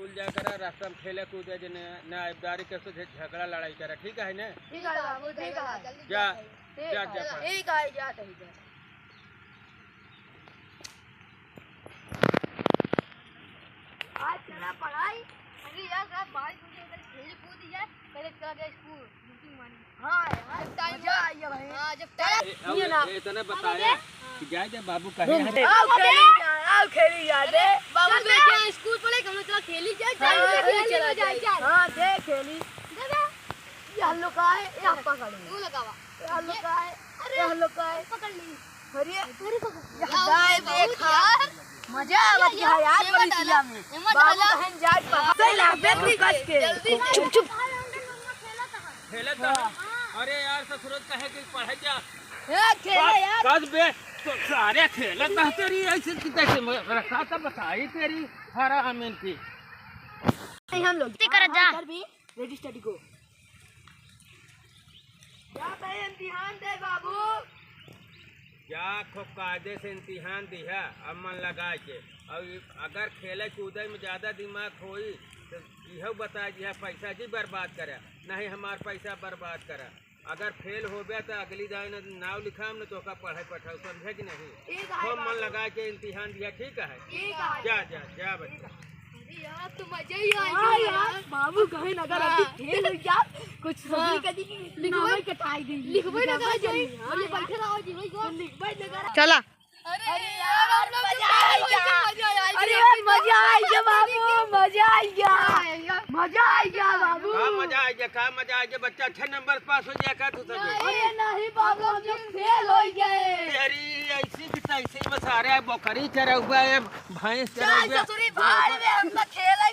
School जा करा रास्ता में खेले कूदे जे ना इब्दारी के से झगड़ा लड़ाई करा, ठीक है ना? ठीक है बाबू, ठीक है। जा जा जा ठीक है, जा ठीक है। आज तेरा पढ़ाई अरे यार साहब भाई तुझे इधर खेल कूद जाए पहले चला गया स्कूल मीटिंग मानी। हां यार टाइम मजा आ गया भाई। हां जब टाइम ये ना इतने बताया कि जाए जा बाबू कहे हैं आओ खेली जा दे बाबू देखिए स्कूल पढ़े हम चला खेली जाए चला जाए। हां दे खेली दादा ये हल्लो का है ये आप पकड़ लो तू लगावा ये हल्लो का है अरे हल्लो का है पकड़ ली अरे अरे पकड़ दाए देखा मजा आवत है यार परिसिया में बाबू बहन जाट पर सही लागे तू कस के चुप चुप खेले तो अरे यार ससुर कहे कि पढ़े जा ए खेले यार कद बे तो सारे खेले तो तेरी ऐसे कितने से रखा था बताई तेरी हरा अमीन की हम लोग कर जा कर भी रेडी स्टडी को जा भाई इम्तिहान दे बाबू क्या खूब कायदे से इम्तिहान दिया अब मन लगा के और अगर खेले कूदे में ज़्यादा दिमाग होई तो यह बता दिया पैसा जी बर्बाद करे नहीं हमार पैसा बर्बाद करे अगर फेल हो गया तो अगली दाई न नाव लिखाम न तो का पढ़ाई पठाओ समझे कि नहीं खूब मन लगा के इम्तिहान दिया ठीक है जा जा जा बच्चा यार तो मजा ही आएगा यार बाबू कहे अगर अभी फेल हो जा कुछ सोचने का दी लिखवाई कटाई गई लिखवाई लगा जाए और ये बैठे रहो जी भाई को लिखवाई लगा चला अरे यार मजा आएगा अरे मजा आएगा बाबू मजा आएगा मजा आएगा बाबू का मजा आएगा का मजा आएगा बच्चा अच्छे नंबर पास हो जाएगा तू सब अरे नहीं बाबू हम लोग फेल हो गए तेरी ऐसी की तैसी में सारे बकरी चरा हुआ है भैंस चरा हुआ ससुरी भाई में हम लोग खेले